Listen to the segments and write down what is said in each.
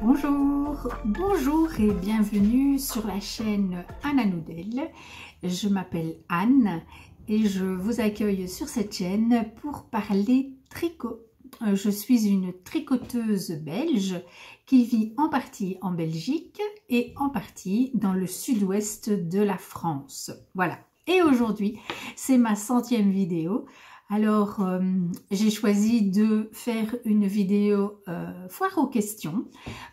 Bonjour et bienvenue sur la chaîne Anna Noudel. Je m'appelle Anne et je vous accueille sur cette chaîne pour parler tricot. Je suis une tricoteuse belge qui vit en partie en Belgique et en partie dans le sud-ouest de la France. Voilà. Et aujourd'hui, c'est ma 100e vidéo. Alors, j'ai choisi de faire une vidéo foire aux questions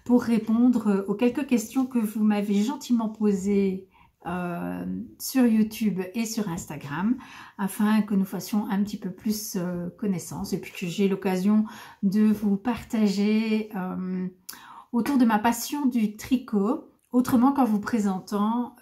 pour répondre aux quelques questions que vous m'avez gentiment posées sur YouTube et sur Instagram afin que nous fassions un petit peu plus connaissance et puis que j'ai l'occasion de vous partager autour de ma passion du tricot, autrement qu'en vous présentant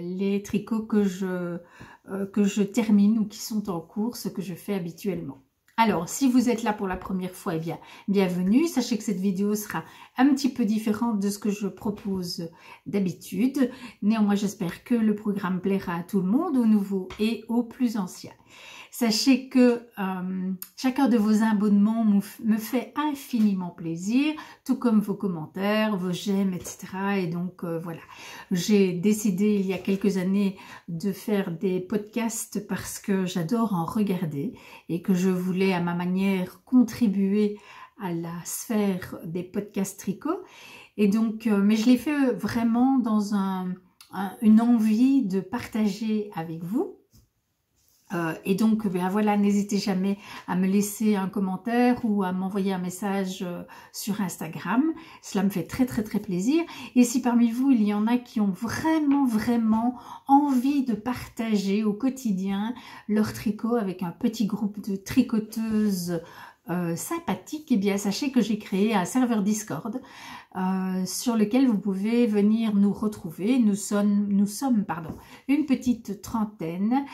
les tricots que je termine ou qui sont en cours, ce que je fais habituellement. Alors, si vous êtes là pour la première fois, eh bien, bienvenue. Sachez que cette vidéo sera un petit peu différente de ce que je propose d'habitude. Néanmoins, j'espère que le programme plaira à tout le monde, aux nouveaux et aux plus anciens. Sachez que chacun de vos abonnements me fait infiniment plaisir, tout comme vos commentaires, vos j'aime, etc. Et donc voilà, j'ai décidé il y a quelques années de faire des podcasts parce que j'adore en regarder et que je voulais à ma manière contribuer à la sphère des podcasts tricot. Et donc, mais je l'ai fait vraiment dans une envie de partager avec vous. Et donc, ben voilà, n'hésitez jamais à me laisser un commentaire ou à m'envoyer un message sur Instagram. Cela me fait très plaisir. Et si parmi vous, il y en a qui ont vraiment envie de partager au quotidien leur tricot avec un petit groupe de tricoteuses sympathiques, eh bien, sachez que j'ai créé un serveur Discord sur lequel vous pouvez venir nous retrouver. Nous sommes une petite trentaine.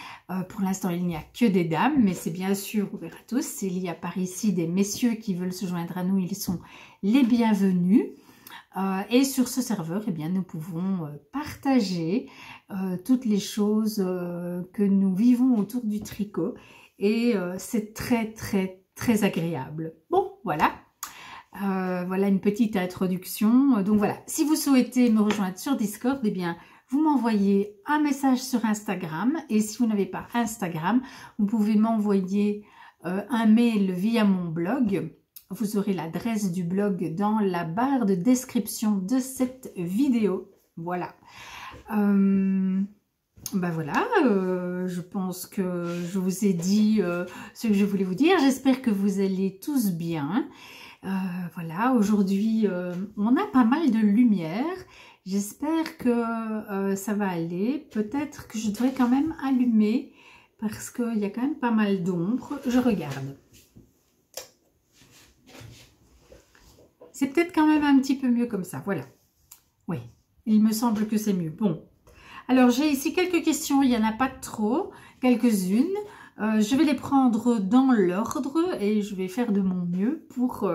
Pour l'instant, il n'y a que des dames, mais c'est bien sûr ouvert à tous. S'il y a par ici des messieurs qui veulent se joindre à nous, ils sont les bienvenus. Et sur ce serveur, eh bien, nous pouvons partager toutes les choses que nous vivons autour du tricot. Et c'est très agréable. Bon, voilà. Voilà une petite introduction. Donc voilà, si vous souhaitez me rejoindre sur Discord, eh bien, vous m'envoyez un message sur Instagram. Et si vous n'avez pas Instagram, vous pouvez m'envoyer un mail via mon blog. Vous aurez l'adresse du blog dans la barre de description de cette vidéo. Voilà. Ben voilà, je pense que je vous ai dit ce que je voulais vous dire. J'espère que vous allez tous bien. Voilà, aujourd'hui, on a pas mal de lumière. J'espère que ça va aller. Peut-être que je devrais quand même allumer parce qu'il y a quand même pas mal d'ombre. Je regarde. C'est peut-être quand même un petit peu mieux comme ça. Voilà. Oui, il me semble que c'est mieux. Bon. Alors, j'ai ici quelques questions. Il n'y en a pas trop. Quelques-unes. Je vais les prendre dans l'ordre et je vais faire de mon mieux pour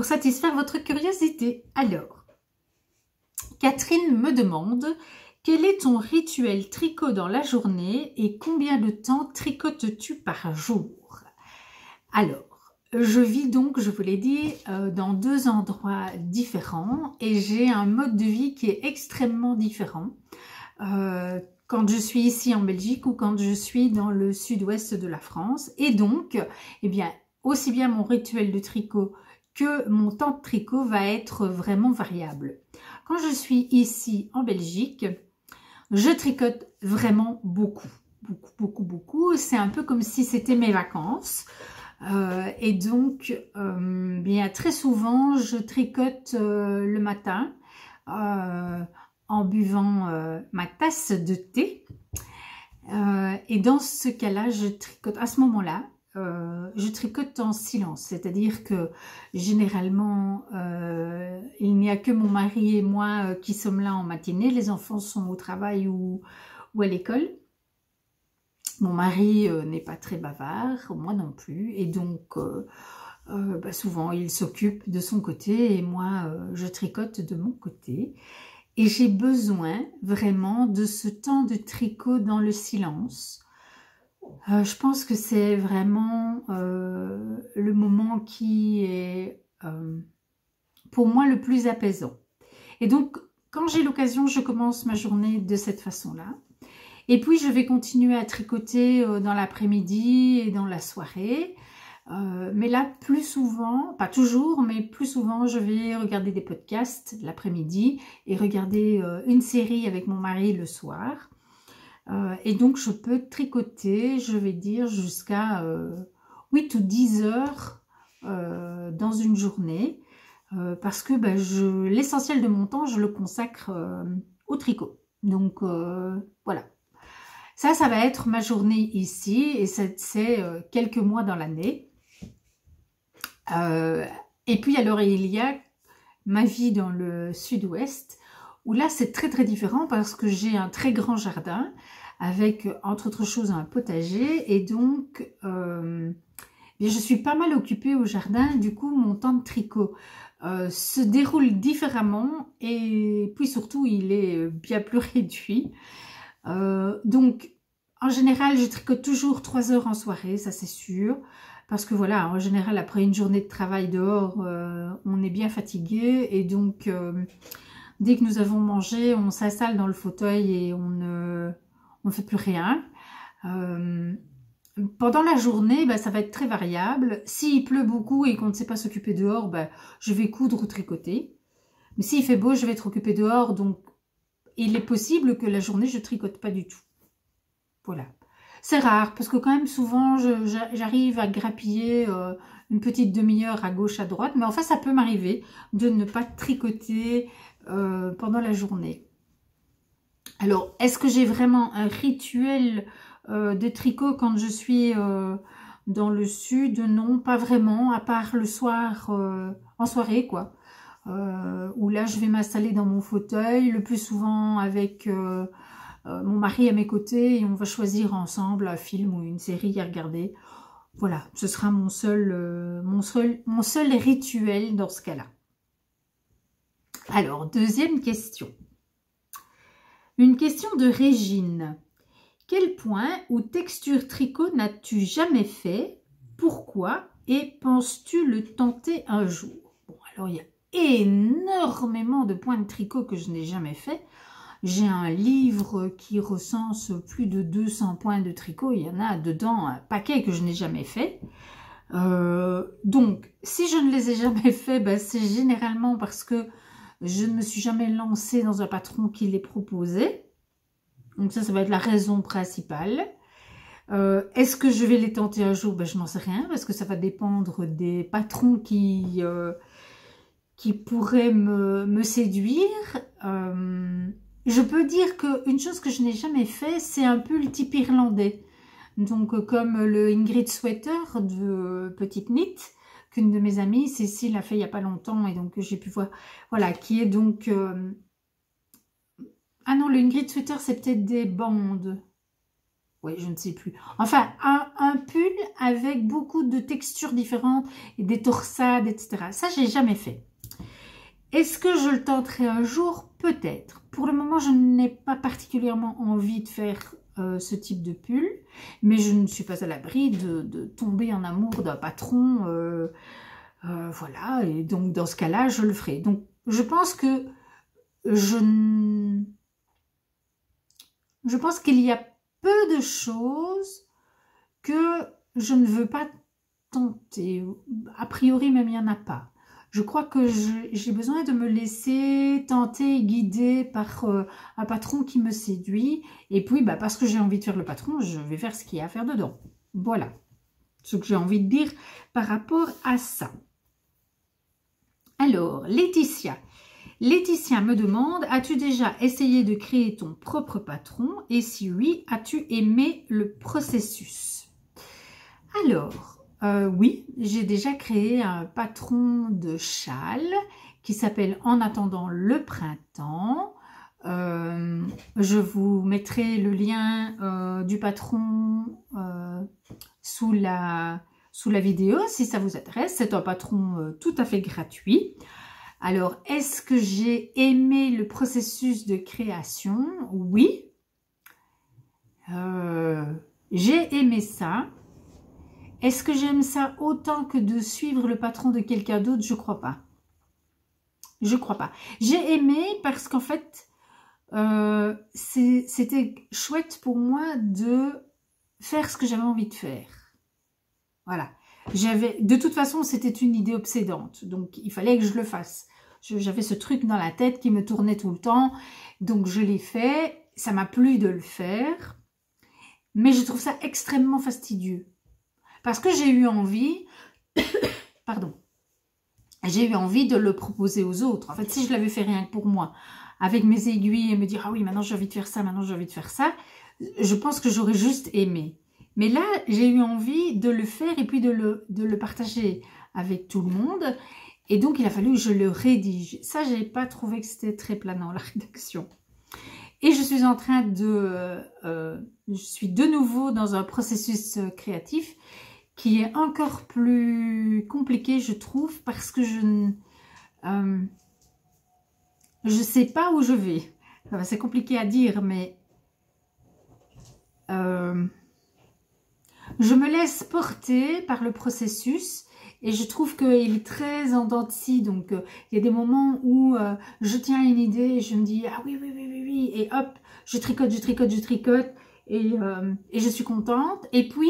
satisfaire votre curiosité. Alors, Catherine me demande quel est ton rituel tricot dans la journée et combien de temps tricotes-tu par jour? Alors, je vis donc, je vous l'ai dit, dans deux endroits différents et j'ai un mode de vie qui est extrêmement différent. Quand je suis ici en Belgique ou quand je suis dans le sud-ouest de la France. Et donc, eh bien, aussi bien mon rituel de tricot que mon temps de tricot va être vraiment variable. Quand je suis ici en Belgique, je tricote vraiment beaucoup. C'est un peu comme si c'était mes vacances. Et donc, bien, très souvent, je tricote le matin. En buvant ma tasse de thé. Et dans ce cas-là, je tricote, à ce moment-là, je tricote en silence. C'est-à-dire que généralement, il n'y a que mon mari et moi qui sommes là en matinée. Les enfants sont au travail ou à l'école. Mon mari n'est pas très bavard, moi non plus. Et donc, souvent, il s'occupe de son côté et moi, je tricote de mon côté. Et j'ai besoin vraiment de ce temps de tricot dans le silence. Je pense que c'est vraiment le moment qui est pour moi le plus apaisant. Et donc, quand j'ai l'occasion, je commence ma journée de cette façon-là. Et puis, je vais continuer à tricoter dans l'après-midi et dans la soirée. Mais là, plus souvent, pas toujours, mais plus souvent, je vais regarder des podcasts l'après-midi et regarder une série avec mon mari le soir. Et donc, je peux tricoter, je vais dire, jusqu'à 8 ou 10 heures dans une journée. Parce que l'essentiel de mon temps, je le consacre au tricot. Donc, voilà. Ça va être ma journée ici et c'est quelques mois dans l'année. Et puis, alors, il y a ma vie dans le sud-ouest où là, c'est très, très différent parce que j'ai un très grand jardin avec, entre autres choses, un potager. Et donc, je suis pas mal occupée au jardin. Du coup, mon temps de tricot se déroule différemment et puis surtout il est bien plus réduit. Donc en général je tricote toujours 3 heures en soirée, ça c'est sûr, parce que voilà, en général après une journée de travail dehors on est bien fatigué et donc dès que nous avons mangé on s'installe dans le fauteuil et on ne fait plus rien. Pendant la journée, ça va être très variable. S'il pleut beaucoup et qu'on ne sait pas s'occuper dehors, je vais coudre ou tricoter. Mais s'il fait beau, je vais être occupée dehors. Donc, il est possible que la journée, je tricote pas du tout. Voilà. C'est rare, parce que quand même, souvent, j'arrive à grappiller une petite demi-heure à gauche, à droite. Mais enfin, ça peut m'arriver de ne pas tricoter pendant la journée. Alors, est-ce que j'ai vraiment un rituel de tricot quand je suis dans le sud? Non, pas vraiment, à part le soir, en soirée quoi, où là je vais m'installer dans mon fauteuil, le plus souvent avec mon mari à mes côtés et on va choisir ensemble un film ou une série à regarder. Voilà, ce sera mon seul rituel dans ce cas-là. Alors, deuxième question. Une question de Régine. Quel point ou texture tricot n'as-tu jamais fait? Pourquoi? Et penses-tu le tenter un jour? Bon, alors il y a énormément de points de tricot que je n'ai jamais fait. J'ai un livre qui recense plus de 200 points de tricot. Il y en a dedans un paquet que je n'ai jamais fait. Donc, si je ne les ai jamais fait, c'est généralement parce que je ne me suis jamais lancée dans un patron qui les proposait. Donc ça va être la raison principale. Est-ce que je vais les tenter un jour? Je n'en sais rien, parce que ça va dépendre des patrons qui pourraient me séduire. Je peux dire qu'une chose que je n'ai jamais fait, c'est un pull type irlandais. Donc comme le Ingrid Sweater de Petite Knit, qu'une de mes amies, Cécile, a fait il n'y a pas longtemps, et donc j'ai pu voir, voilà, qui est donc... Ah non, le Ingrid Sweater, c'est peut-être des bandes. Oui, je ne sais plus. Enfin, un pull avec beaucoup de textures différentes, et des torsades, etc. Ça, je n'ai jamais fait. Est-ce que je le tenterai un jour? Peut-être. Pour le moment, je n'ai pas particulièrement envie de faire ce type de pull, mais je ne suis pas à l'abri de tomber en amour d'un patron. Voilà, et donc dans ce cas-là, je le ferai. Donc, je pense que je pense qu'il y a peu de choses que je ne veux pas tenter. A priori, même il n'y en a pas. Je crois que j'ai besoin de me laisser tenter, guider par un patron qui me séduit. Et puis, parce que j'ai envie de faire le patron, je vais faire ce qu'il y a à faire dedans. Voilà ce que j'ai envie de dire par rapport à ça. Alors, Laetitia. Laetitia me demande, as-tu déjà essayé de créer ton propre patron? Et si oui, as-tu aimé le processus? Alors, oui, j'ai déjà créé un patron de châle qui s'appelle En attendant le printemps. Je vous mettrai le lien du patron sous la vidéo si ça vous intéresse. C'est un patron tout à fait gratuit. Alors, est-ce que j'ai aimé le processus de création? Oui. J'ai aimé ça. Est-ce que j'aime ça autant que de suivre le patron de quelqu'un d'autre? Je crois pas. Je crois pas. J'ai aimé parce qu'en fait, c'était chouette pour moi de faire ce que j'avais envie de faire. Voilà. De toute façon, c'était une idée obsédante. Donc, il fallait que je le fasse. J'avais ce truc dans la tête qui me tournait tout le temps. Donc, je l'ai fait. Ça m'a plu de le faire. Mais je trouve ça extrêmement fastidieux. Parce que j'ai eu envie... Pardon. J'ai eu envie de le proposer aux autres. En fait, si je l'avais fait rien que pour moi, avec mes aiguilles et me dire « Ah oui, maintenant j'ai envie de faire ça, maintenant j'ai envie de faire ça », je pense que j'aurais juste aimé. Mais là, j'ai eu envie de le faire et puis de le partager avec tout le monde. Et donc, il a fallu que je le rédige. Ça, je n'ai pas trouvé que c'était très planant, la rédaction. Et je suis en train de... je suis de nouveau dans un processus créatif qui est encore plus compliqué, je trouve, parce que je sais pas où je vais. Enfin, c'est compliqué à dire, mais je me laisse porter par le processus et je trouve qu'il est très en dents de scie. Donc, il y a des moments où je tiens une idée et je me dis « Ah oui, oui, oui, oui, oui » et hop, je tricote, je tricote, je tricote et je suis contente. Et puis...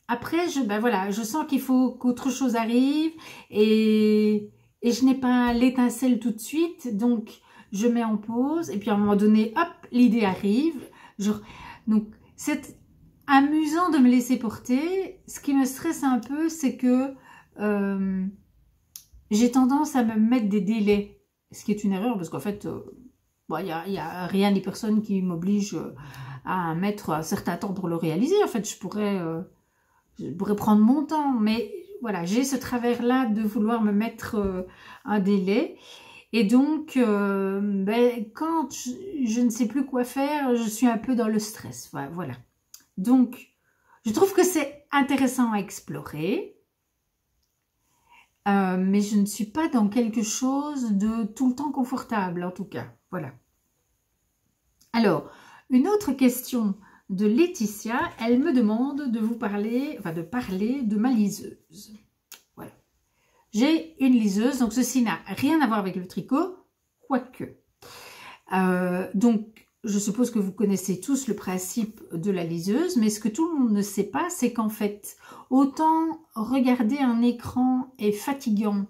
Après, voilà, je sens qu'il faut qu'autre chose arrive et je n'ai pas l'étincelle tout de suite, donc je mets en pause et puis à un moment donné, hop, l'idée arrive. Donc, c'est amusant de me laisser porter. Ce qui me stresse un peu, c'est que j'ai tendance à me mettre des délais, ce qui est une erreur parce qu'en fait, il y a rien ni personne qui m'oblige à mettre un certain temps pour le réaliser. En fait, je pourrais prendre mon temps, mais voilà, j'ai ce travers-là de vouloir me mettre un délai. Et donc, quand je ne sais plus quoi faire, je suis un peu dans le stress. Voilà. Donc, je trouve que c'est intéressant à explorer, mais je ne suis pas dans quelque chose de tout le temps confortable, en tout cas. Voilà. Alors, une autre question de Laetitia, elle me demande de vous parler, enfin de parler de ma liseuse. Voilà. J'ai une liseuse, donc ceci n'a rien à voir avec le tricot, quoique. Donc, je suppose que vous connaissez tous le principe de la liseuse, mais ce que tout le monde ne sait pas, c'est qu'en fait, autant regarder un écran est fatigant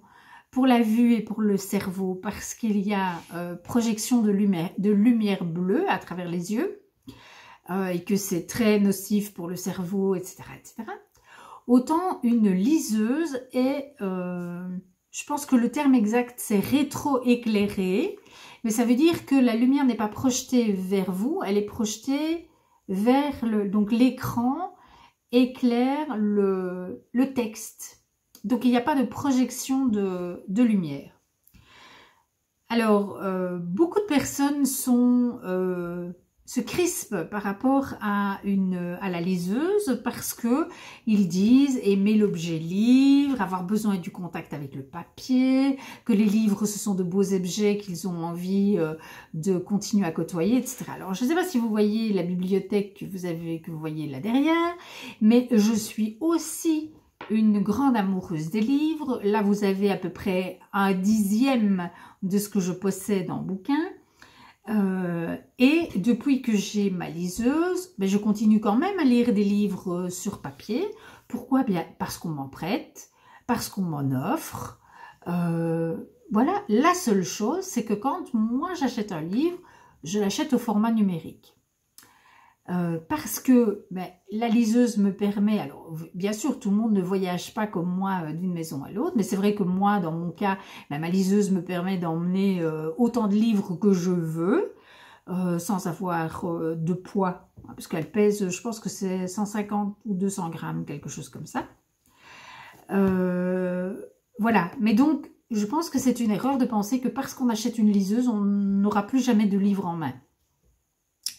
pour la vue et pour le cerveau, parce qu'il y a projection de lumière bleue à travers les yeux, et que c'est très nocif pour le cerveau, etc., etc. Autant une liseuse est, je pense que le terme exact c'est rétroéclairée, mais ça veut dire que la lumière n'est pas projetée vers vous, elle est projetée vers donc l'écran éclaire le texte. Donc il n'y a pas de projection de lumière. Alors, beaucoup de personnes se crispent par rapport à la liseuse parce que ils disent aimer l'objet livre, avoir besoin du contact avec le papier, que les livres ce sont de beaux objets qu'ils ont envie de continuer à côtoyer, etc. Alors je ne sais pas si vous voyez la bibliothèque que vous voyez là derrière, mais je suis aussi une grande amoureuse des livres. Là vous avez à peu près 1/10 de ce que je possède en bouquins. Et depuis que j'ai ma liseuse, je continue quand même à lire des livres sur papier. Pourquoi? Bien parce qu'on m'en prête, parce qu'on m'en offre. Voilà, la seule chose, c'est que quand moi j'achète un livre, je l'achète au format numérique. Parce que la liseuse me permet, alors bien sûr tout le monde ne voyage pas comme moi d'une maison à l'autre, mais c'est vrai que moi dans mon cas, ma liseuse me permet d'emmener autant de livres que je veux, sans avoir de poids, parce qu'elle pèse, je pense que c'est 150 ou 200 grammes, quelque chose comme ça. Voilà, mais donc je pense que c'est une erreur de penser que parce qu'on achète une liseuse, on n'aura plus jamais de livres en main.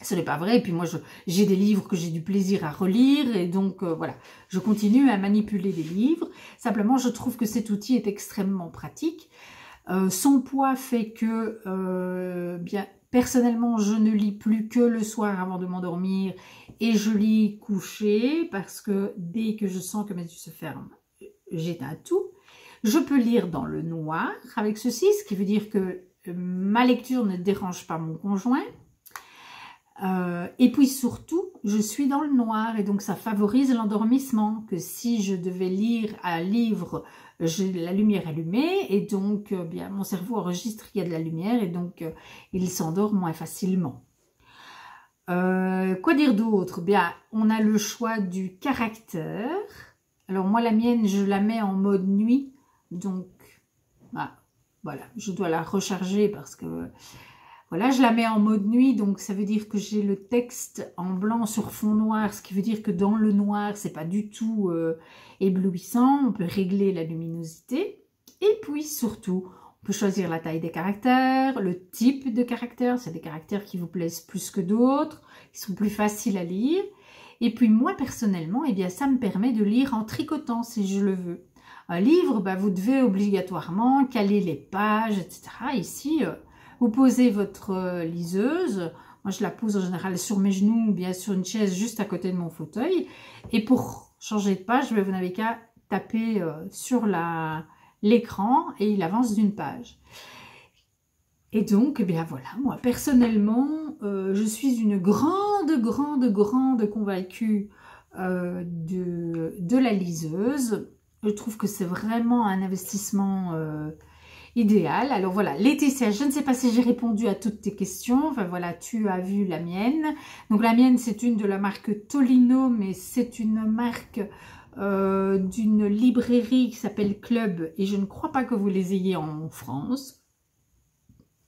Ce n'est pas vrai, et puis moi j'ai des livres que j'ai du plaisir à relire, et donc voilà, je continue à manipuler les livres. Simplement, je trouve que cet outil est extrêmement pratique. Son poids fait que, bien, personnellement, je ne lis plus que le soir avant de m'endormir, et je lis couché, parce que dès que je sens que mes yeux se ferment, j'éteins tout. Je peux lire dans le noir avec ceci, ce qui veut dire que ma lecture ne dérange pas mon conjoint. Et puis surtout, je suis dans le noir et donc ça favorise l'endormissement, que si je devais lire un livre, j'ai la lumière allumée et donc bien mon cerveau enregistre qu'il y a de la lumière et donc il s'endort moins facilement. Quoi dire d'autre? Bien, on a le choix du caractère. Alors moi la mienne, je la mets en mode nuit, donc voilà, je dois la recharger parce que voilà, je la mets en mode nuit, donc ça veut dire que j'ai le texte en blanc sur fond noir, ce qui veut dire que dans le noir, c'est pas du tout éblouissant. On peut régler la luminosité. Et puis surtout, on peut choisir la taille des caractères, le type de caractères. C'est des caractères qui vous plaisent plus que d'autres, qui sont plus faciles à lire. Et puis moi, personnellement, eh bien, ça me permet de lire en tricotant si je le veux. Un livre, bah, vous devez obligatoirement caler les pages, etc. Ici, vous posez votre liseuse. Moi, je la pose en général sur mes genoux ou bien sur une chaise juste à côté de mon fauteuil. Et pour changer de page, vous n'avez qu'à taper sur l'écran et il avance d'une page. Et donc, eh bien voilà, moi personnellement, je suis une grande convaincue de la liseuse. Je trouve que c'est vraiment un investissement idéal. Alors voilà, Laetitia, je ne sais pas si j'ai répondu à toutes tes questions. Enfin voilà, tu as vu la mienne. Donc la mienne, c'est une de la marque Tolino, mais c'est une marque d'une librairie qui s'appelle Club. Et je ne crois pas que vous les ayez en France.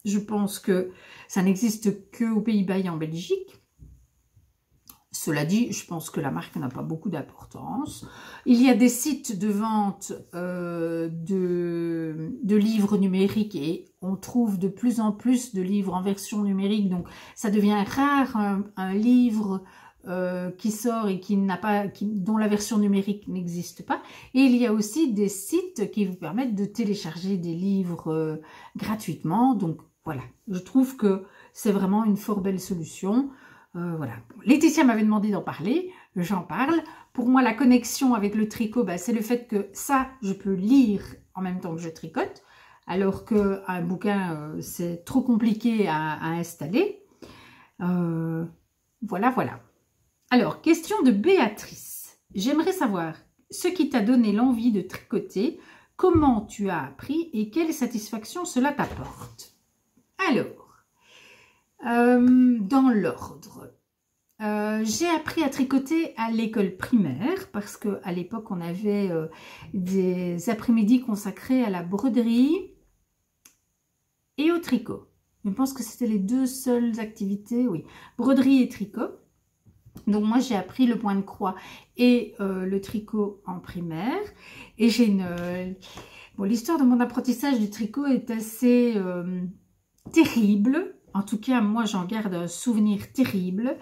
Je pense que ça n'existe qu'aux Pays-Bas et en Belgique. Cela dit, je pense que la marque n'a pas beaucoup d'importance. Il y a des sites de vente de livres numériques et on trouve de plus en plus de livres en version numérique. Donc, ça devient rare un livre qui sort et dont la version numérique n'existe pas. Et il y a aussi des sites qui vous permettent de télécharger des livres gratuitement. Donc, voilà, je trouve que c'est vraiment une fort belle solution. Voilà. Laetitia m'avait demandé d'en parler, j'en parle. Pour moi, la connexion avec le tricot, bah, c'est le fait que ça, je peux lire en même temps que je tricote, alors qu'un bouquin, c'est trop compliqué à installer. Voilà. Alors, question de Béatrice. J'aimerais savoir ce qui t'a donné l'envie de tricoter, comment tu as appris et quelle satisfaction cela t'apporte. Alors, dans l'ordre, j'ai appris à tricoter à l'école primaire parce qu'à l'époque on avait des après-midi consacrés à la broderie et au tricot. Je pense que c'était les deux seules activités, oui, broderie et tricot. Donc moi j'ai appris le point de croix et le tricot en primaire et j'ai bon, l'histoire de mon apprentissage du tricot est assez terrible. En tout cas, moi, j'en garde un souvenir terrible.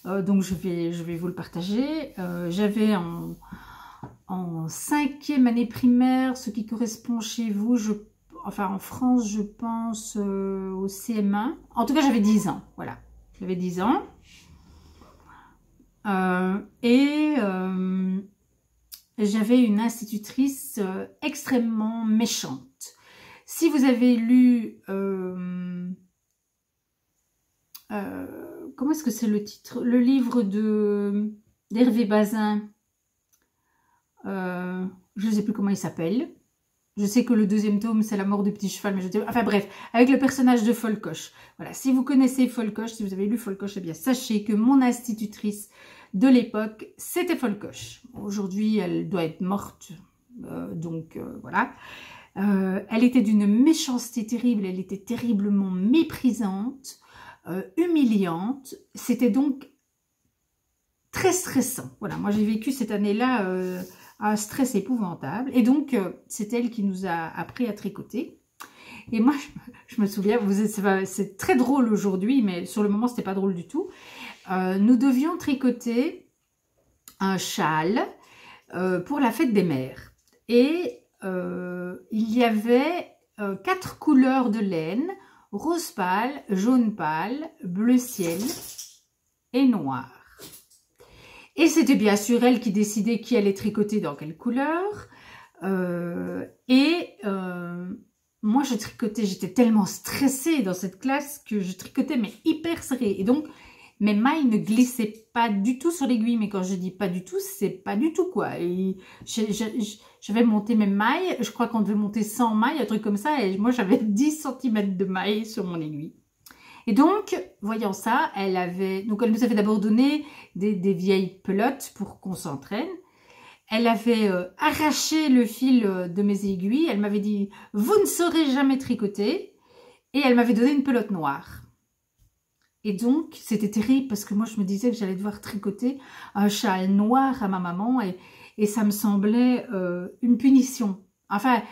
Donc, je vais vous le partager. J'avais en 5e année primaire, ce qui correspond chez vous, enfin, en France, je pense au CM1. En tout cas, j'avais 10 ans. Voilà, j'avais 10 ans. J'avais une institutrice extrêmement méchante. Si vous avez lu... comment est-ce que c'est le titre? Le livre d'Hervé Bazin. Je ne sais plus comment il s'appelle. Je sais que le 2e tome, c'est la mort du petit cheval. Mais enfin bref, avec le personnage de Folcoche. Voilà, si vous connaissez Folcoche, si vous avez lu Folcoche, eh bien sachez que mon institutrice de l'époque, c'était Folcoche. Aujourd'hui, elle doit être morte. Voilà. Elle était d'une méchanceté terrible. Elle était terriblement méprisante. Humiliante, c'était donc très stressant. Voilà, moi j'ai vécu cette année-là un stress épouvantable et donc c'est elle qui nous a appris à tricoter. Et moi je me souviens, c'est très drôle aujourd'hui, mais sur le moment c'était pas drôle du tout. Nous devions tricoter un châle pour la fête des mères et il y avait 4 couleurs de laine. Rose pâle, jaune pâle, bleu ciel et noir. Et c'était bien sûr elle qui décidait qui allait tricoter dans quelle couleur. Moi, je tricotais, j'étais tellement stressée dans cette classe que je tricotais, mais hyper serré. Et donc, mes mailles ne glissaient pas du tout sur l'aiguille. Mais quand je dis pas du tout, c'est pas du tout, quoi. Et j'avais monté mes mailles. Je crois qu'on devait monter 100 mailles, un truc comme ça. Et moi, j'avais 10 cm de mailles sur mon aiguille. Et donc, voyant ça, elle nous avait d'abord donné des vieilles pelotes pour qu'on s'entraîne. Elle avait arraché le fil de mes aiguilles. Elle m'avait dit « Vous ne saurez jamais tricoter ». Et elle m'avait donné une pelote noire. Et donc, c'était terrible parce que moi, je me disais que j'allais devoir tricoter un châle noir à ma maman. Et ça me semblait une punition. Enfin,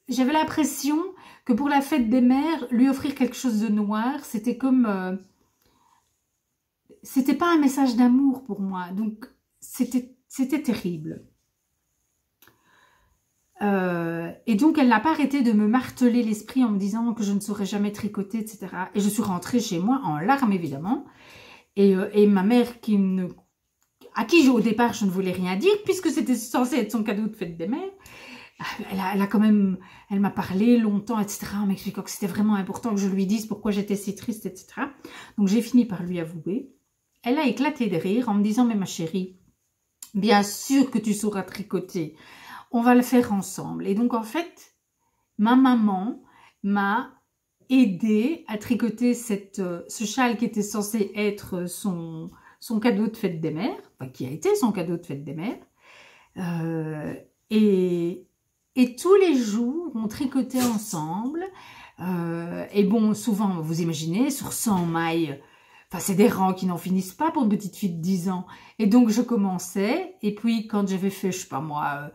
j'avais l'impression que pour la fête des mères, lui offrir quelque chose de noir, c'était comme... c'était pas un message d'amour pour moi. Donc, c'était terrible. Et donc, elle n'a pas arrêté de me marteler l'esprit en me disant que je ne saurais jamais tricoter, etc. Et je suis rentrée chez moi en larmes, évidemment. Et ma mère, à qui au départ je ne voulais rien dire, puisque c'était censé être son cadeau de fête des mères, elle m'a parlé longtemps, etc. en m'expliquant que c'était vraiment important que je lui dise pourquoi j'étais si triste, etc. Donc, j'ai fini par lui avouer. Elle a éclaté de rire en me disant « Mais ma chérie, bien sûr que tu sauras tricoter. On va le faire ensemble. » Et donc, en fait, ma maman m'a aidée à tricoter ce châle qui était censé être son cadeau de fête des mères, enfin, qui a été son cadeau de fête des mères. Et tous les jours, on tricotait ensemble. Et bon, souvent, vous imaginez, sur 100 mailles... Enfin, c'est des rangs qui n'en finissent pas pour une petite fille de 10 ans. Et donc, je commençais. Et puis, quand j'avais fait, je sais pas moi,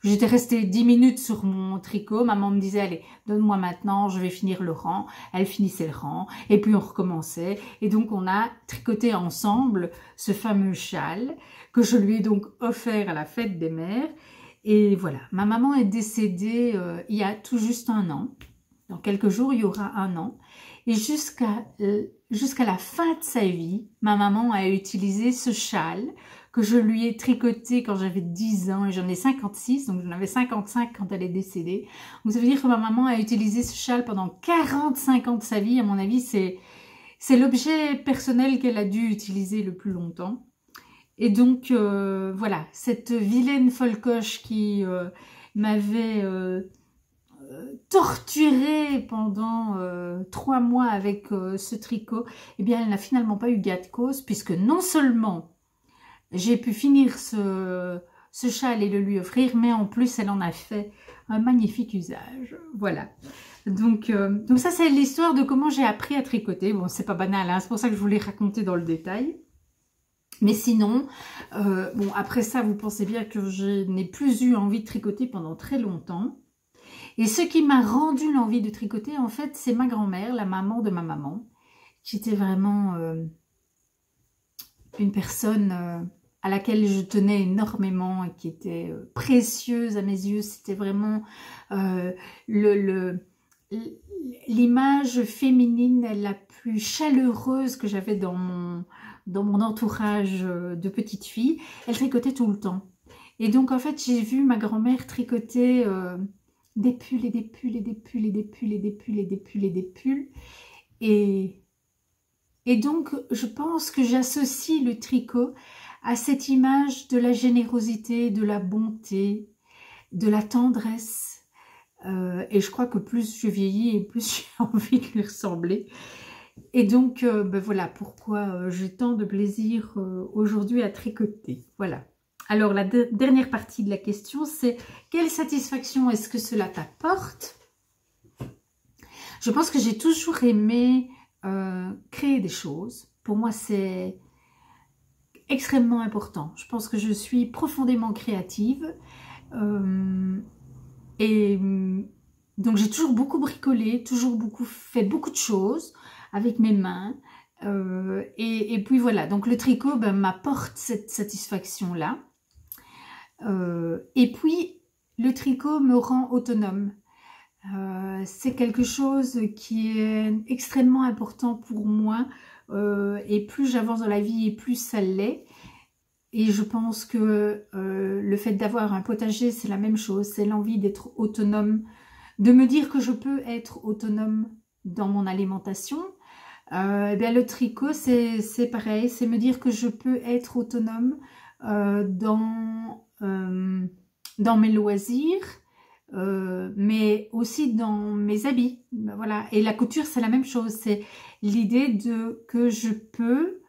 j'étais restée 10 minutes sur mon tricot. Maman me disait, allez, donne-moi maintenant, je vais finir le rang. Elle finissait le rang. Et puis, on recommençait. Et donc, on a tricoté ensemble ce fameux châle que je lui ai donc offert à la fête des mères. Et voilà, ma maman est décédée il y a tout juste 1 an. Dans quelques jours, il y aura 1 an. Et jusqu'à la fin de sa vie, ma maman a utilisé ce châle que je lui ai tricoté quand j'avais 10 ans et j'en ai 56, donc j'en avais 55 quand elle est décédée. Donc ça veut dire que ma maman a utilisé ce châle pendant 45 ans de sa vie. À mon avis, c'est l'objet personnel qu'elle a dû utiliser le plus longtemps. Et donc, voilà, cette vilaine folcoche qui m'avait... torturée pendant 3 mois avec ce tricot, eh bien elle n'a finalement pas eu gain de cause, puisque non seulement j'ai pu finir ce châle et le lui offrir, mais en plus elle en a fait un magnifique usage. Voilà. Donc ça c'est l'histoire de comment j'ai appris à tricoter. Bon, c'est pas banal, hein, c'est pour ça que je voulais raconter dans le détail. Mais sinon, bon, après ça, vous pensez bien que je n'ai plus eu envie de tricoter pendant très longtemps. Et ce qui m'a rendu l'envie de tricoter, en fait, c'est ma grand-mère, la maman de ma maman, qui était vraiment une personne à laquelle je tenais énormément et qui était précieuse à mes yeux. C'était vraiment l'image féminine la plus chaleureuse que j'avais dans mon entourage de petite fille. Elle tricotait tout le temps. Et donc, en fait, j'ai vu ma grand-mère tricoter... des pulls et des pulls et des pulls et des pulls et des pulls et des pulls et des pulls. Et donc, je pense que j'associe le tricot à cette image de la générosité, de la bonté, de la tendresse. Et je crois que plus je vieillis et plus j'ai envie de lui ressembler. Et donc, ben voilà pourquoi j'ai tant de plaisir aujourd'hui à tricoter. Voilà. Alors, la dernière partie de la question, c'est quelle satisfaction est-ce que cela t'apporte? Je pense que j'ai toujours aimé créer des choses. Pour moi, c'est extrêmement important. Je pense que je suis profondément créative. Et donc, j'ai toujours beaucoup bricolé, toujours fait beaucoup de choses avec mes mains. Et puis voilà, donc le tricot m'apporte cette satisfaction-là. Et puis, le tricot me rend autonome. C'est quelque chose qui est extrêmement important pour moi. Et plus j'avance dans la vie, et plus ça l'est. Et je pense que le fait d'avoir un potager, c'est la même chose. C'est l'envie d'être autonome, de me dire que je peux être autonome dans mon alimentation. Eh bien, le tricot, c'est pareil. C'est me dire que je peux être autonome dans mes loisirs, mais aussi dans mes habits. Voilà. Et la couture, c'est la même chose. C'est l'idée que je peux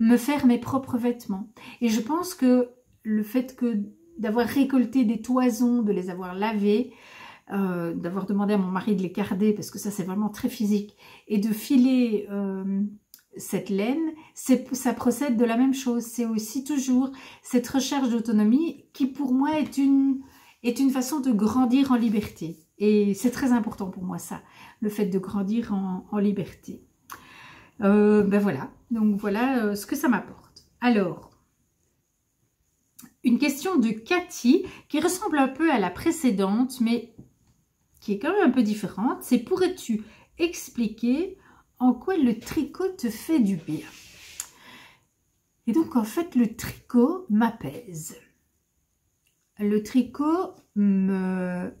me faire mes propres vêtements. Et je pense que le fait d'avoir récolté des toisons, de les avoir lavées, d'avoir demandé à mon mari de les carder, parce que ça c'est vraiment très physique, et de filer cette laine, ça procède de la même chose. C'est aussi toujours cette recherche d'autonomie qui pour moi est une façon de grandir en liberté. Et c'est très important pour moi ça, le fait de grandir en liberté. Ben voilà, donc voilà ce que ça m'apporte. Alors, une question de Cathy qui ressemble un peu à la précédente, mais qui est quand même un peu différente. C'est: pourrais-tu expliquer en quoi le tricot te fait du bien? Et donc en fait, le tricot m'apaise. Le tricot me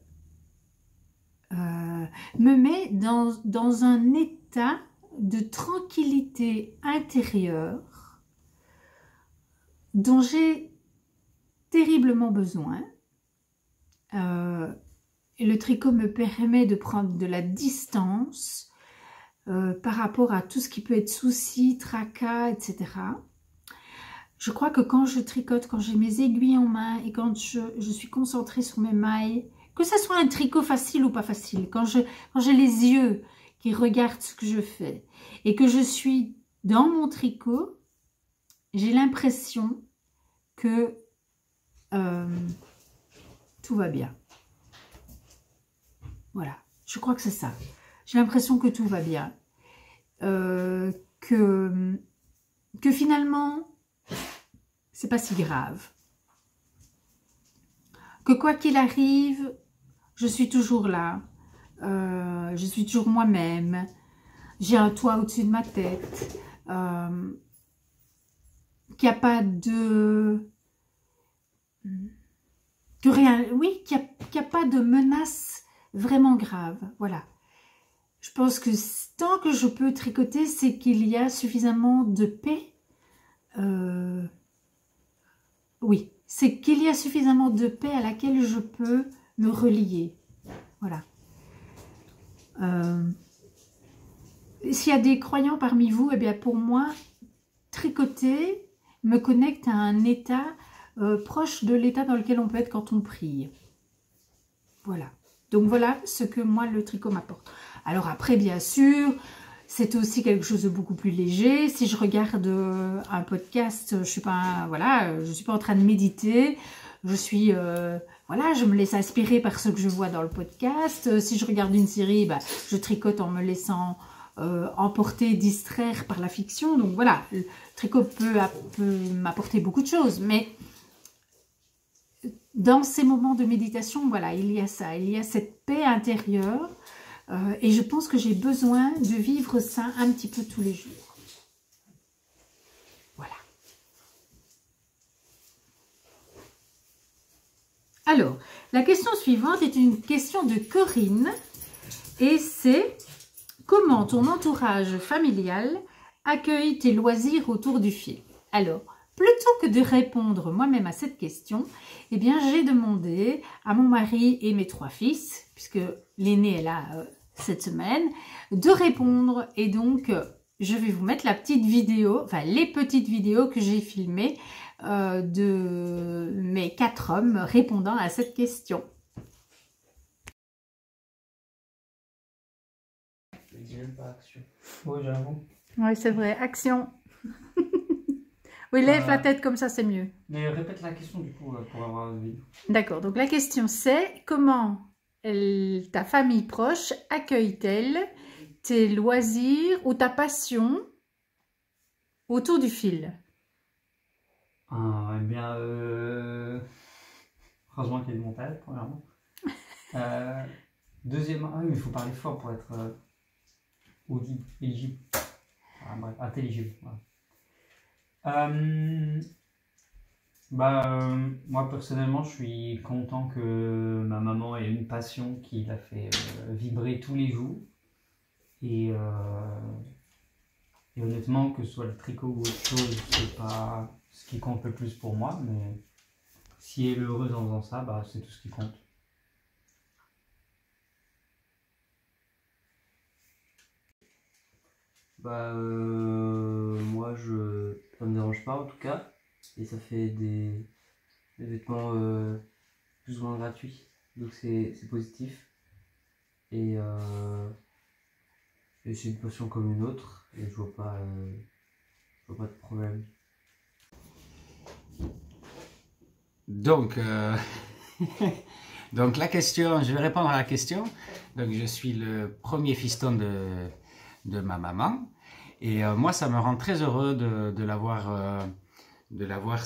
met dans un état de tranquillité intérieure dont j'ai terriblement besoin. Et le tricot me permet de prendre de la distance par rapport à tout ce qui peut être soucis, tracas, etc. Je crois que quand je tricote, quand j'ai mes aiguilles en main et quand je suis concentrée sur mes mailles, que ce soit un tricot facile ou pas facile, quand j'ai les yeux qui regardent ce que je fais et que je suis dans mon tricot, j'ai l'impression que tout va bien. Voilà, je crois que c'est ça. J'ai l'impression que tout va bien. Que finalement, c'est pas si grave. Que quoi qu'il arrive, je suis toujours là. Je suis toujours moi-même. J'ai un toit au-dessus de ma tête. Qu'il n'y a pas de... qu'il n'y a pas de menace vraiment grave. Voilà. Je pense que tant que je peux tricoter, c'est qu'il y a suffisamment de paix. Oui, c'est qu'il y a suffisamment de paix à laquelle je peux me relier. Voilà. S'il y a des croyants parmi vous, eh bien pour moi, tricoter me connecte à un état proche de l'état dans lequel on peut être quand on prie. Voilà. Donc voilà ce que moi le tricot m'apporte. Alors après, bien sûr, c'est aussi quelque chose de beaucoup plus léger. Si je regarde un podcast, je suis pas, voilà, je suis pas en train de méditer. Je suis, voilà, je me laisse inspirer par ce que je vois dans le podcast. Si je regarde une série, bah, je tricote en me laissant emporter, distraire par la fiction. Donc voilà, le tricot peut m'apporter beaucoup de choses, mais dans ces moments de méditation, voilà, il y a ça, il y a cette paix intérieure. Et je pense que j'ai besoin de vivre ça un petit peu tous les jours. Voilà. Alors, la question suivante est une question de Corinne. Et c'est: comment ton entourage familial accueille tes loisirs autour du fil? Alors, plutôt que de répondre moi-même à cette question, eh bien, j'ai demandé à mon mari et mes 3 fils, puisque l'aîné est là cette semaine, de répondre. Et donc, je vais vous mettre la petite vidéo, enfin les petites vidéos que j'ai filmées de mes 4 hommes répondant à cette question. Je dis même pas action. Oui, j'avoue. Oui, c'est vrai, action. Oui, lève la tête comme ça, c'est mieux. Mais répète la question du coup pour avoir une vidéo. D'accord, donc la question c'est: comment ta famille proche accueille-t-elle tes loisirs ou ta passion autour du fil? Ah, eh bien, heureusement qu'il y a du montage, premièrement. Deuxièmement, ah oui, mais il faut parler fort pour être audible, éligible. Ah, bref, intelligible. Voilà. Moi personnellement, je suis content que ma maman ait une passion qui la fait vibrer tous les jours. Et, et honnêtement, que ce soit le tricot ou autre chose, c'est pas ce qui compte le plus pour moi, mais si elle est heureuse en faisant ça, bah, c'est tout ce qui compte. Moi, ça me dérange pas en tout cas, et ça fait des vêtements plus ou moins gratuits, donc c'est positif. Et, et c'est une passion comme une autre, et je vois pas de problème. Donc, donc la question, je vais répondre à la question. Donc je suis le premier fiston de ma maman. Et moi, ça me rend très heureux de l'avoir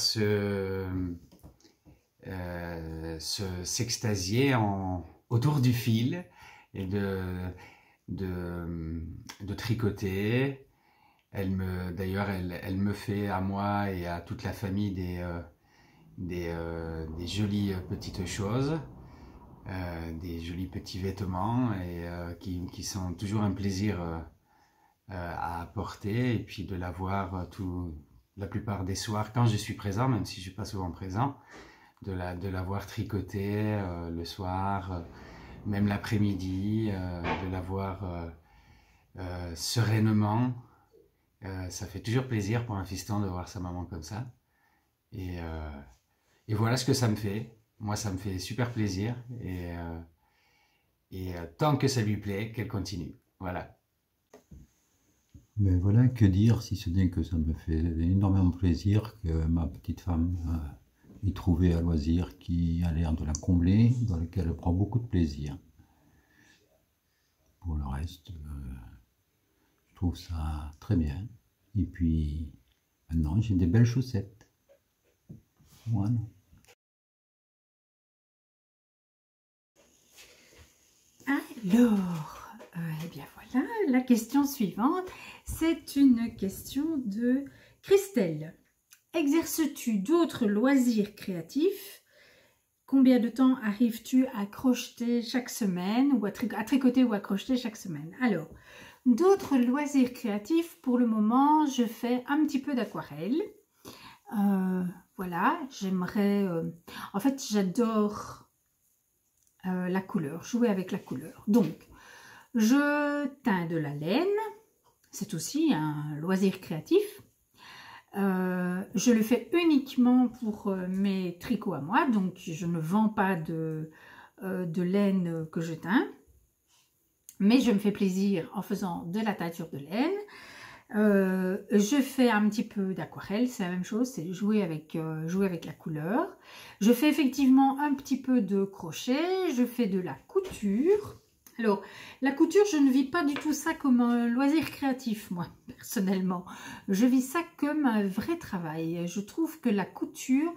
s'extasier autour du fil et de tricoter. D'ailleurs, elle me fait à moi et à toute la famille des jolies petites choses, des jolis petits vêtements et qui sont toujours un plaisir à apporter, et puis de la voir la plupart des soirs quand je suis présent, même si je suis pas souvent présent, de la voir tricoter le soir, même l'après-midi, de la voir sereinement. Ça fait toujours plaisir pour un fiston de voir sa maman comme ça. Et voilà ce que ça me fait. Moi, ça me fait super plaisir. Et tant que ça lui plaît, qu'elle continue. Voilà. Ben voilà, que dire si ce n'est que ça me fait énormément plaisir que ma petite femme ait trouvé un loisir qui a l'air de la combler, dans lequel elle prend beaucoup de plaisir. Pour le reste, je trouve ça très bien. Et puis, maintenant, j'ai des belles chaussettes. Voilà. Alors, eh bien voilà, la question suivante, c'est une question de Christelle. Exerces-tu d'autres loisirs créatifs? Combien de temps arrives-tu à crocheter chaque semaine ou à tricoter ou à crocheter chaque semaine? Alors, d'autres loisirs créatifs, pour le moment, je fais un petit peu d'aquarelle. Voilà, j'aimerais... en fait, j'adore la couleur, jouer avec la couleur. Donc, je teins de la laine, c'est aussi un loisir créatif. Je le fais uniquement pour mes tricots à moi, donc je ne vends pas de laine que je teins, mais je me fais plaisir en faisant de la teinture de laine. Je fais un petit peu d'aquarelle, c'est la même chose, c'est jouer avec la couleur. Je fais effectivement un petit peu de crochet, je fais de la couture. Alors, la couture, je ne vis pas du tout ça comme un loisir créatif, moi, personnellement. Je vis ça comme un vrai travail. Je trouve que la couture,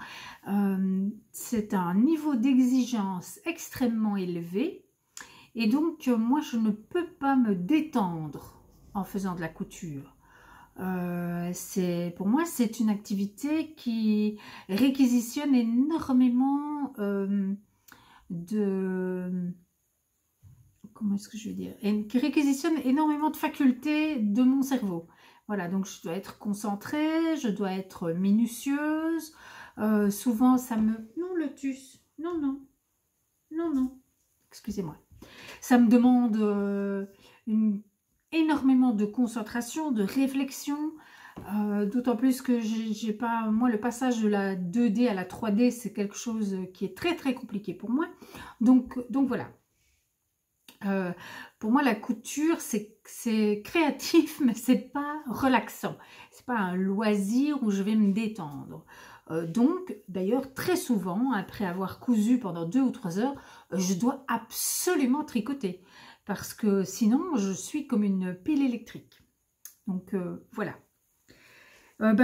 c'est un niveau d'exigence extrêmement élevé. Et donc, moi, je ne peux pas me détendre en faisant de la couture. Pour moi, c'est une activité qui réquisitionne énormément comment est-ce que je veux dire, qui réquisitionne énormément de facultés de mon cerveau. Voilà, donc je dois être concentrée, je dois être minutieuse. Souvent, ça me... Non, Lotus, non, non, non, non, excusez-moi. Ça me demande énormément de concentration, de réflexion, d'autant plus que j'ai pas... Moi, le passage de la 2D à la 3D, c'est quelque chose qui est très, très compliqué pour moi. Donc voilà. Pour moi, la couture, c'est créatif, mais c'est pas relaxant. C'est pas un loisir où je vais me détendre. Donc, d'ailleurs, très souvent, après avoir cousu pendant 2 ou 3 heures, je dois absolument tricoter. Parce que sinon, je suis comme une pile électrique. Donc, voilà.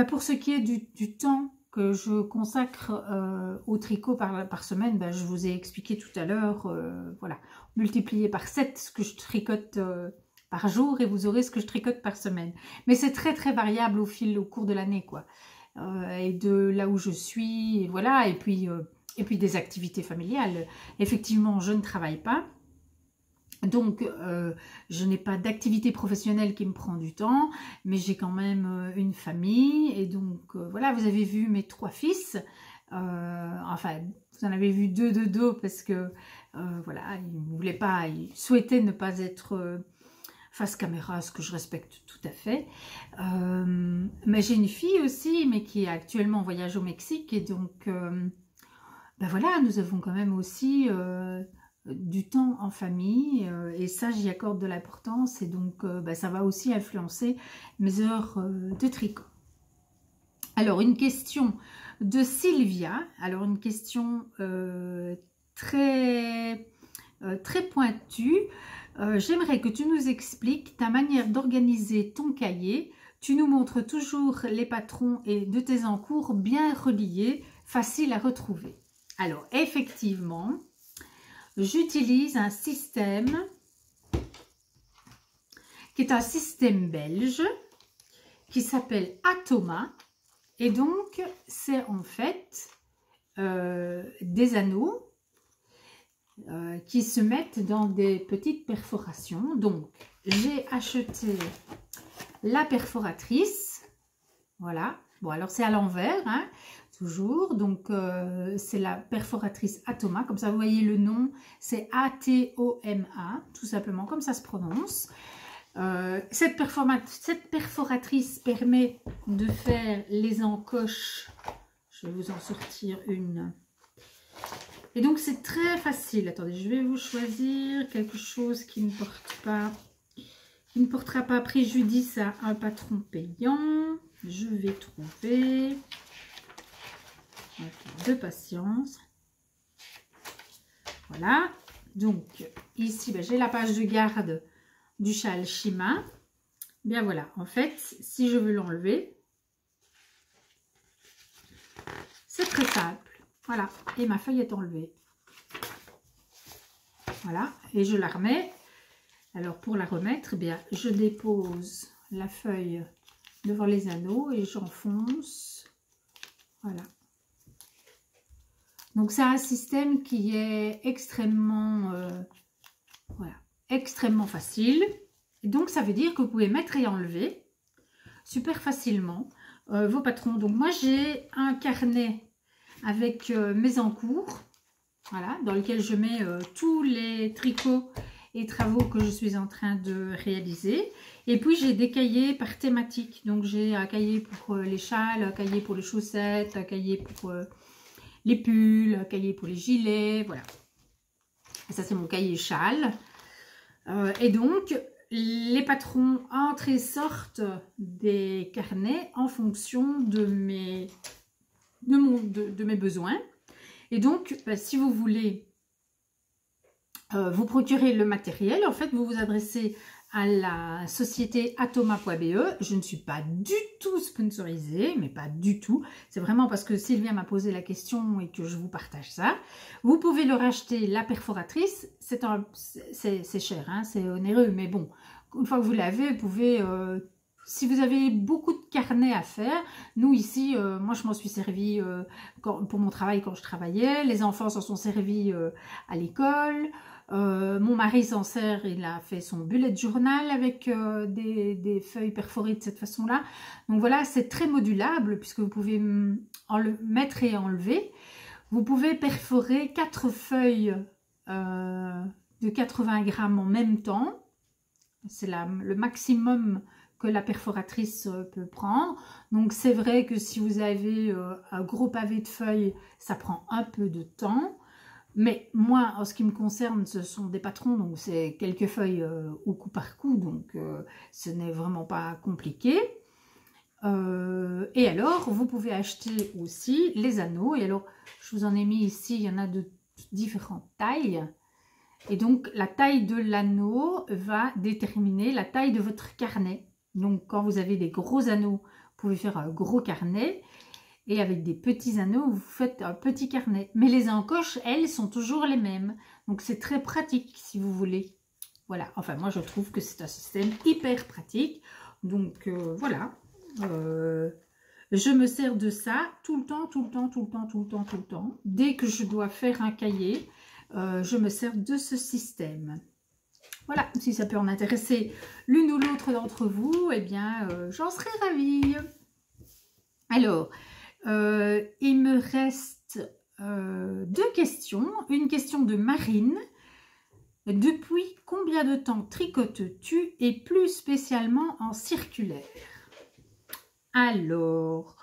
Pour ce qui est du temps que je consacre au tricot par semaine, je vous ai expliqué tout à l'heure, voilà, multipliez par 7 ce que je tricote par jour et vous aurez ce que je tricote par semaine. Mais c'est très très variable au cours de l'année, quoi. et de là où je suis, et voilà, et puis des activités familiales. Effectivement, je ne travaille pas. Donc, je n'ai pas d'activité professionnelle qui me prend du temps, mais j'ai quand même une famille. Et donc, voilà, vous avez vu mes 3 fils. Enfin, vous en avez vu 2 de dos parce que, voilà, ils ne voulaient pas, ils souhaitaient ne pas être face caméra, ce que je respecte tout à fait. Mais j'ai une fille aussi, mais qui est actuellement en voyage au Mexique. Et donc, ben voilà, nous avons quand même aussi... du temps en famille et ça j'y accorde de l'importance et donc bah, ça va aussi influencer mes heures de tricot. Alors une question de Sylvia, alors une question très pointue. J'aimerais que tu nous expliques ta manière d'organiser ton cahier. Tu nous montres toujours les patrons et de tes encours bien reliés, faciles à retrouver. Alors effectivement, j'utilise un système qui est un système belge qui s'appelle Atoma et donc c'est en fait des anneaux qui se mettent dans des petites perforations. Donc j'ai acheté la perforatrice, voilà, bon alors c'est à l'envers, hein, toujours, donc c'est la perforatrice Atoma, comme ça vous voyez le nom, c'est A-T-O-M-A, tout simplement, comme ça se prononce. Cette perforatrice permet de faire les encoches, je vais vous en sortir une, et donc c'est très facile. Attendez, je vais vous choisir quelque chose qui ne portera pas préjudice à un patron payant. Je vais trouver... de patience. Voilà, donc ici ben, j'ai la page de garde du châle Shima. Bien voilà, en fait si je veux l'enlever, c'est très simple. Voilà, et ma feuille est enlevée. Voilà, et je la remets. Alors pour la remettre, eh bien je dépose la feuille devant les anneaux et j'enfonce. Voilà. Donc c'est un système qui est extrêmement, voilà, extrêmement facile. Et donc ça veut dire que vous pouvez mettre et enlever super facilement vos patrons. Donc moi j'ai un carnet avec mes encours, voilà, dans lequel je mets tous les tricots et travaux que je suis en train de réaliser. Et puis j'ai des cahiers par thématique. Donc j'ai un cahier pour les châles, un cahier pour les chaussettes, un cahier pour... les pulls, un cahier pour les gilets, voilà. Et ça, c'est mon cahier châle. Et donc, les patrons entrent et sortent des carnets en fonction de mes besoins. Et donc, bah, si vous voulez vous procurer le matériel, en fait, vous vous adressez à la société atoma.be. Je ne suis pas du tout sponsorisée, mais pas du tout. C'est vraiment parce que Sylvia m'a posé la question et que je vous partage ça. Vous pouvez leur acheter la perforatrice. C'est cher, hein, c'est onéreux, mais bon, une fois que vous l'avez, vous pouvez... si vous avez beaucoup de carnets à faire, nous ici, moi je m'en suis servi pour mon travail quand je travaillais. Les enfants s'en sont servis à l'école. Mon mari s'en sert, il a fait son bullet journal avec des feuilles perforées de cette façon-là. Donc voilà, c'est très modulable puisque vous pouvez mettre et enlever. Vous pouvez perforer 4 feuilles de 80 grammes en même temps. C'est le maximum que la perforatrice peut prendre. Donc c'est vrai que si vous avez un gros pavé de feuilles, ça prend un peu de temps. Mais moi, en ce qui me concerne, ce sont des patrons, donc c'est quelques feuilles au coup par coup, donc ce n'est vraiment pas compliqué. Et alors, vous pouvez acheter aussi les anneaux. Et alors, je vous en ai mis ici, il y en a de différentes tailles. Et donc, la taille de l'anneau va déterminer la taille de votre carnet. Donc, quand vous avez des gros anneaux, vous pouvez faire un gros carnet. Et avec des petits anneaux, vous faites un petit carnet. Mais les encoches, elles, sont toujours les mêmes. Donc, c'est très pratique si vous voulez. Voilà. Enfin, moi, je trouve que c'est un système hyper pratique. Donc, voilà. je me sers de ça tout le temps, tout le temps, tout le temps, tout le temps, tout le temps. Dès que je dois faire un cahier, je me sers de ce système. Voilà, si ça peut en intéresser l'une ou l'autre d'entre vous, eh bien, j'en serais ravie. Alors, il me reste 2 questions. Une question de Marine. Depuis combien de temps tricotes-tu et plus spécialement en circulaire? Alors,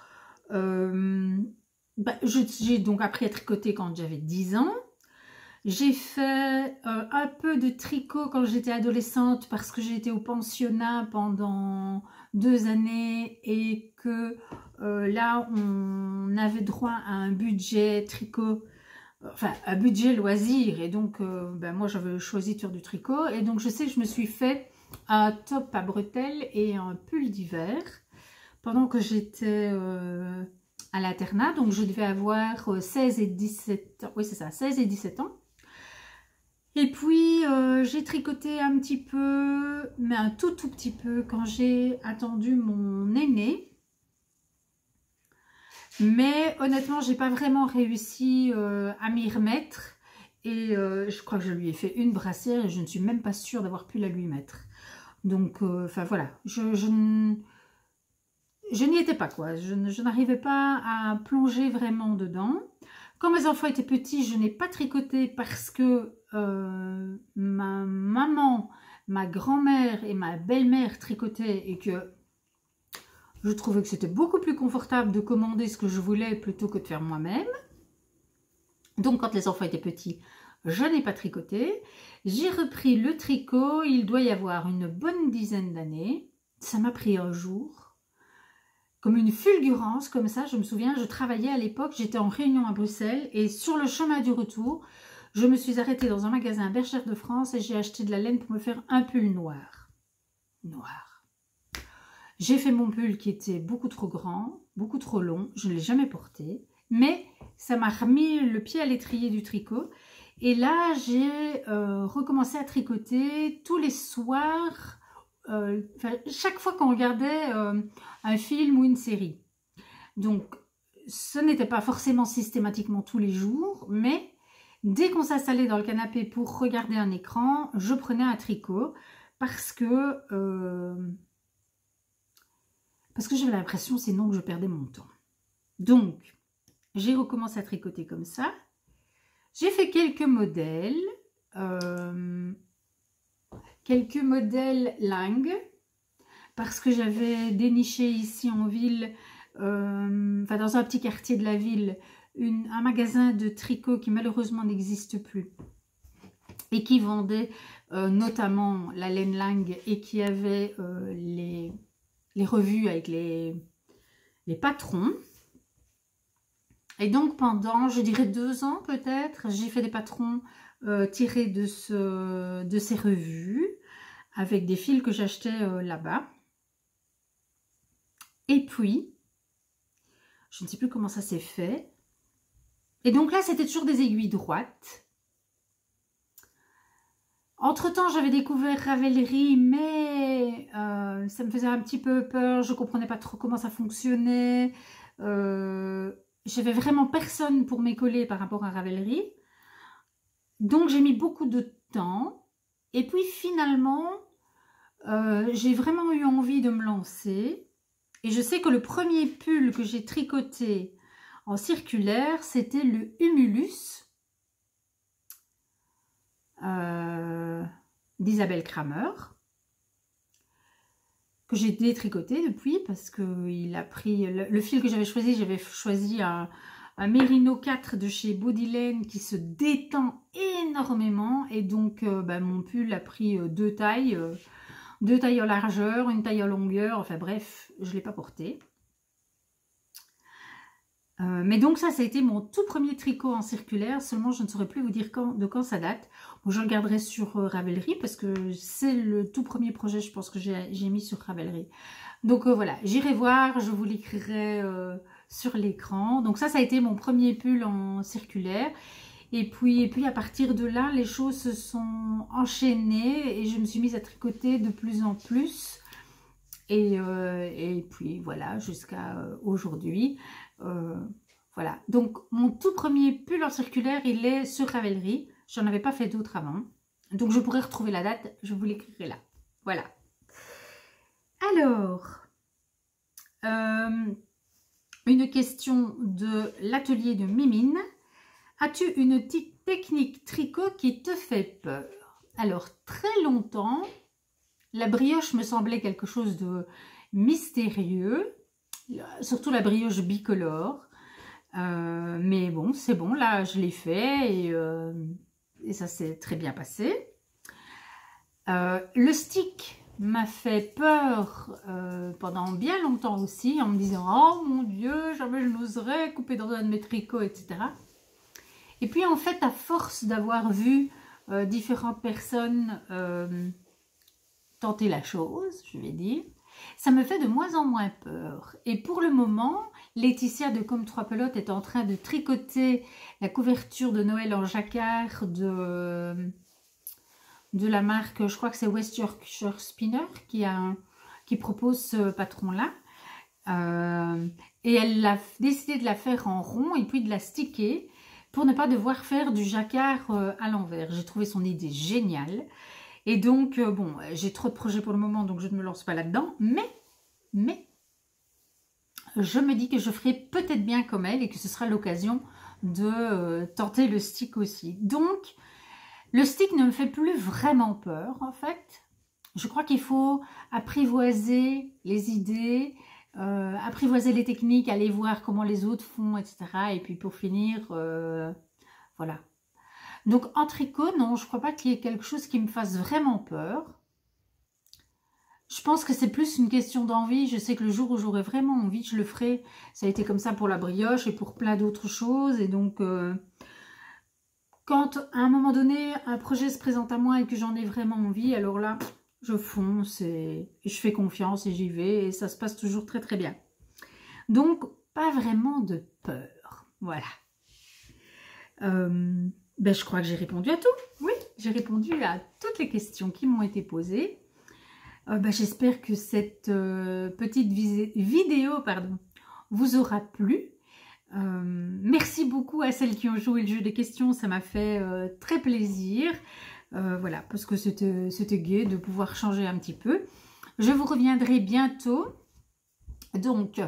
j'ai donc appris à tricoter quand j'avais 10 ans. J'ai fait un peu de tricot quand j'étais adolescente parce que j'étais au pensionnat pendant 2 années et que là, on avait droit à un budget tricot, enfin un budget loisir. Et donc, moi, j'avais choisi de faire du tricot. Et donc, je sais que je me suis fait un top à bretelles et un pull d'hiver pendant que j'étais à l'internat. Donc, je devais avoir 16 et 17 ans. Oui, c'est ça, 16 et 17 ans. Et puis, j'ai tricoté un petit peu, mais un tout petit peu, quand j'ai attendu mon aîné. Mais honnêtement, j'ai pas vraiment réussi à m'y remettre. Et je crois que je lui ai fait une brassière et je ne suis même pas sûre d'avoir pu la lui mettre. Donc, enfin voilà, je n'y étais pas, quoi. Je n'arrivais pas à plonger vraiment dedans. Quand mes enfants étaient petits, je n'ai pas tricoté parce que ma maman, ma grand-mère et ma belle-mère tricotaient et que je trouvais que c'était beaucoup plus confortable de commander ce que je voulais plutôt que de faire moi-même. Donc, quand les enfants étaient petits, je n'ai pas tricoté. J'ai repris le tricot, il doit y avoir une bonne dizaine d'années. Ça m'a pris un jour, comme une fulgurance, comme ça. Je me souviens, je travaillais à l'époque, j'étais en réunion à Bruxelles et sur le chemin du retour, je me suis arrêtée dans un magasin Bergère de France et j'ai acheté de la laine pour me faire un pull noir. J'ai fait mon pull qui était beaucoup trop grand, beaucoup trop long. Je ne l'ai jamais porté, mais ça m'a remis le pied à l'étrier du tricot. Et là, j'ai recommencé à tricoter tous les soirs, chaque fois qu'on regardait un film ou une série. Donc, ce n'était pas forcément systématiquement tous les jours, mais dès qu'on s'installait dans le canapé pour regarder un écran, je prenais un tricot parce que j'avais l'impression sinon que je perdais mon temps. Donc, j'ai recommencé à tricoter comme ça. J'ai fait quelques modèles Lang, parce que j'avais déniché ici en ville, dans un petit quartier de la ville, un magasin de tricot qui malheureusement n'existe plus et qui vendait notamment la laine Lang et qui avait les revues avec les patrons. Et donc pendant, je dirais 2 ans peut-être, j'ai fait des patrons tirés de ces revues avec des fils que j'achetais là-bas. Et puis, je ne sais plus comment ça s'est fait. Et donc là, c'était toujours des aiguilles droites. Entre-temps, j'avais découvert Ravelry, mais ça me faisait un petit peu peur. Je ne comprenais pas trop comment ça fonctionnait. J'avais vraiment personne pour m'écoler par rapport à Ravelry. Donc, j'ai mis beaucoup de temps. Et puis, finalement, j'ai vraiment eu envie de me lancer. Et je sais que le premier pull que j'ai tricoté en circulaire, c'était le Humulus d'Isabelle Kramer, que j'ai détricoté depuis parce qu'il a pris le fil que j'avais choisi un Merino 4 de chez Bodylane qui se détend énormément et donc mon pull a pris 2 tailles, 2 tailles en largeur, une taille en longueur, enfin bref, je ne l'ai pas porté. Mais donc ça a été mon tout premier tricot en circulaire, seulement je ne saurais plus vous dire de quand ça date. Bon, je regarderai sur Ravelry parce que c'est le tout premier projet, je pense, que j'ai mis sur Ravelry. Donc voilà, j'irai voir, je vous l'écrirai sur l'écran. Donc ça a été mon premier pull en circulaire. Et puis à partir de là, les choses se sont enchaînées et je me suis mise à tricoter de plus en plus. Et puis voilà, jusqu'à aujourd'hui. Voilà, donc mon tout premier pull en circulaire, il est sur Ravelry. J'en avais pas fait d'autres avant. Donc je pourrais retrouver la date, je vous l'écrirai là. Voilà. Alors, une question de l'atelier de Mimine. As-tu une technique tricot qui te fait peur? Alors, très longtemps, la brioche me semblait quelque chose de mystérieux, surtout la brioche bicolore. Mais bon, c'est bon, là, je l'ai fait et ça s'est très bien passé. Le stick m'a fait peur pendant bien longtemps aussi, en me disant « Oh mon Dieu, jamais je n'oserais couper dans un de mes tricots, etc. » Et puis en fait, à force d'avoir vu différentes personnes tenter la chose, je vais dire, ça me fait de moins en moins peur. Et pour le moment, Laetitia de Comme 3 Pelotes est en train de tricoter la couverture de Noël en jacquard de la marque, je crois que c'est West Yorkshire Spinner qui propose ce patron-là. Et elle a décidé de la faire en rond et puis de la sticker pour ne pas devoir faire du jacquard à l'envers. J'ai trouvé son idée géniale. Et donc, bon, j'ai trop de projets pour le moment, donc je ne me lance pas là-dedans. Mais, je me dis que je ferai peut-être bien comme elle et que ce sera l'occasion de tenter le stick aussi. Donc, le stick ne me fait plus vraiment peur, en fait. Je crois qu'il faut apprivoiser les idées, apprivoiser les techniques, aller voir comment les autres font, etc. Et puis pour finir, voilà. Donc en tricot, non, je ne crois pas qu'il y ait quelque chose qui me fasse vraiment peur. Je pense que c'est plus une question d'envie. Je sais que le jour où j'aurai vraiment envie, je le ferai. Ça a été comme ça pour la brioche et pour plein d'autres choses. Et donc, quand à un moment donné, un projet se présente à moi et que j'en ai vraiment envie, alors là, je fonce et je fais confiance et j'y vais. Et ça se passe toujours très très bien. Donc, pas vraiment de peur. Voilà. Ben, je crois que j'ai répondu à tout. Oui, j'ai répondu à toutes les questions qui m'ont été posées. Ben, j'espère que cette petite vidéo vous aura plu. Merci beaucoup à celles qui ont joué le jeu des questions. Ça m'a fait très plaisir. Voilà, parce que c'était gai de pouvoir changer un petit peu. Je vous reviendrai bientôt. Donc,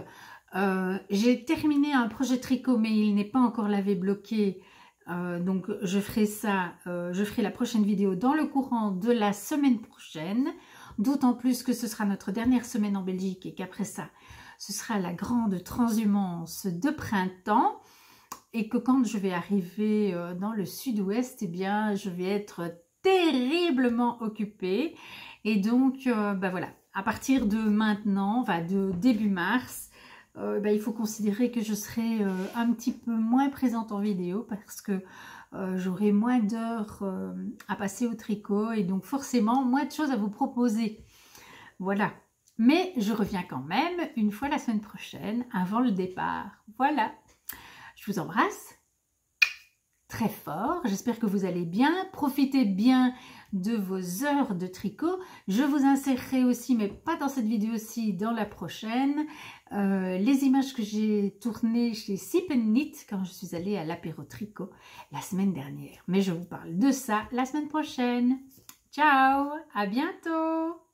j'ai terminé un projet tricot, mais il n'est pas encore lavé bloqué. Donc je ferai ça, je ferai la prochaine vidéo dans le courant de la semaine prochaine, d'autant plus que ce sera notre dernière semaine en Belgique et qu'après ça, ce sera la grande transhumance de printemps et que quand je vais arriver dans le sud-ouest, eh bien je vais être terriblement occupée et donc ben voilà, à partir de maintenant, enfin de début mars, ben, il faut considérer que je serai un petit peu moins présente en vidéo parce que j'aurai moins d'heures à passer au tricot et donc forcément moins de choses à vous proposer. Voilà. Mais je reviens quand même une fois la semaine prochaine avant le départ. Voilà. Je vous embrasse très fort. J'espère que vous allez bien. Profitez bien de vos heures de tricot. Je vous insérerai aussi, mais pas dans cette vidéo-ci, dans la prochaine, les images que j'ai tournées chez Sip & Knit quand je suis allée à l'apéro tricot la semaine dernière. Mais je vous parle de ça la semaine prochaine. Ciao, à bientôt.